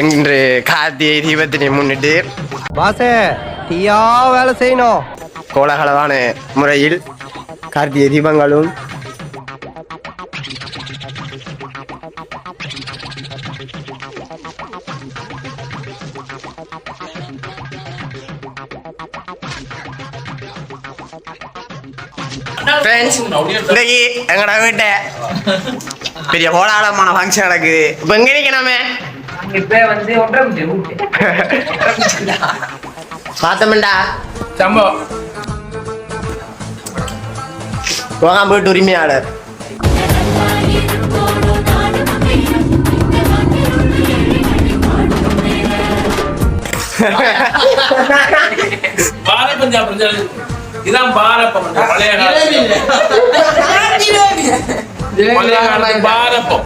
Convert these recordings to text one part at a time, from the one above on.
இன்று கார்த்திகை தீபத்தினை முன்னிட்டு பாசே டீயா வேலை செய்யணும். கோலாகலமான முறையில் கார்த்திகை தீபங்களும் இன்னைக்கு எங்கட வீட்டை பெரிய கோலாகலமான ஃபங்க்ஷன் நடக்குது. இப்போ எங்க நிக்கணுமே பார்த்தோம்டா சம்பவம் போகாம போயிட்டு உரிமையாளர் பாரப்பம் சாப்பிடுறது இதான் பாரப்பம் பழைய பாரப்பம்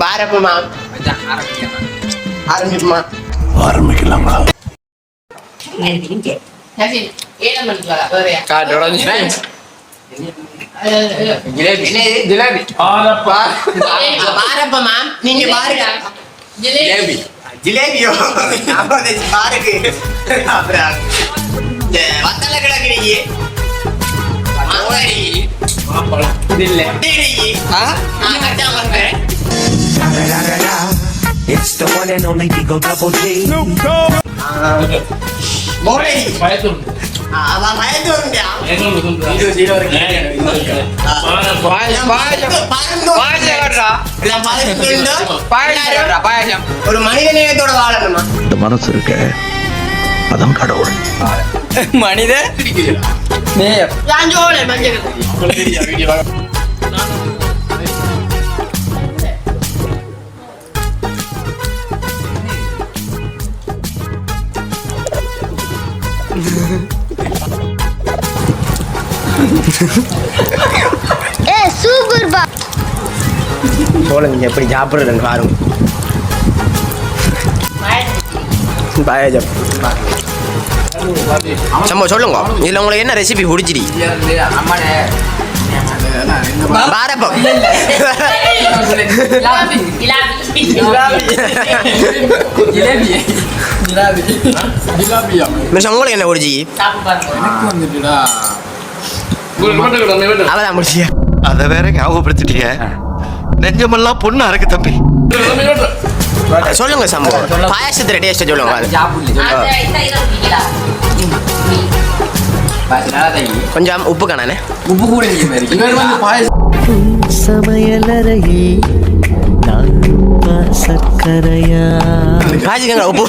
பாரப்பமா ஆரம்பிக்குமா ஆரம்பிக்கலாங்களா? பாரப்பமா நீங்க பாருங்க ஜிலேபியோ பாருக்கு வத்தல கிடக்குறீங்க It's the one and only Digo Double G. ஒரு மனித நேயத்தோட வாழணுமா? இந்த மனசு இருக்க அதான் கடவுள். மனித சூப்பர் பா சொல்லுங்க எப்படி சாப்பிடுறேன்னு பாருங்க. பாயாஜம் சம்பவம் சொல்லுங்க. இதுல உங்களுக்கு என்ன ரெசிபி பிடிச்சிடி? பாரப்பம் உங்களுக்கு என்ன பிடிச்சி? அவதான் முடிச்சியா? அதை வேற ஞாபகப்படுத்திட்டீங்க. நெஞ்சமெல்லாம் பொண்ணு அறக்கு தம்பி. சொல்லுங்க சம்பவம். பாயாசத்துல டேஸ்ட் சொல்லுங்க. கொஞ்சம் உப்பு காணானே. உப்பு கூட சமையலறையில் சர்க்கரையா காய்ச்சிக்கங்க உப்பு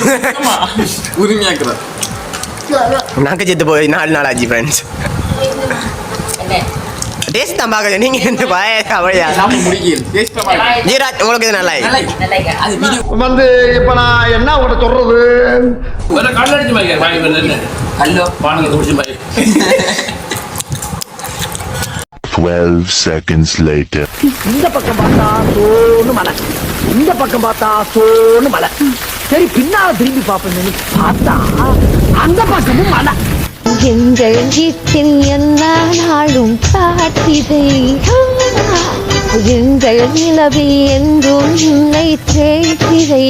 உரிமையாக்குற நாக்கு செத்து போய் 4 நாள் ஆச்சு ஃப்ரெண்ட்ஸ். டேஸ்ட் தான் பார்க்கல. நீங்க இந்த பாயா ஜீராஜ் உங்களுக்கு இது நல்லா வந்து இப்ப நான் என்ன உங்கள்கிட்ட சொல்றது? கல்லடிச்சு பாய் ஹலோ பானுங்க குடிச்சு பாய் 12 seconds later. இந்த பக்கம் பார்த்தா சோன்னு மலை, இந்த பக்கம் பார்த்தா சோன்னு மலை. சரி பின்னால திரும்பி பார்ப்பேன் பார்த்தா அந்த பக்கமும் மலை. எங்கள் வீட்டில் எல்லா நாளும் காத்திரை எங்கள் நிலவில் என்றும் இல்லை தேய்திரை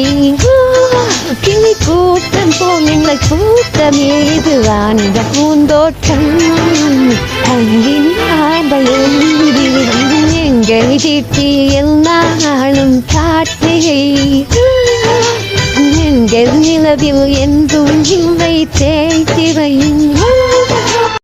கிளி கூட்டம் போல் இல்லை கூட்டம் ஏது ஆனந்த பூந்தோட்டம் அங்கின் ஆடையில் எங்கள் வீட்டில் எல்லா நாளும் காத்திரை எங்கள் நிலவில் என்றும் இல்லை தேய்திரை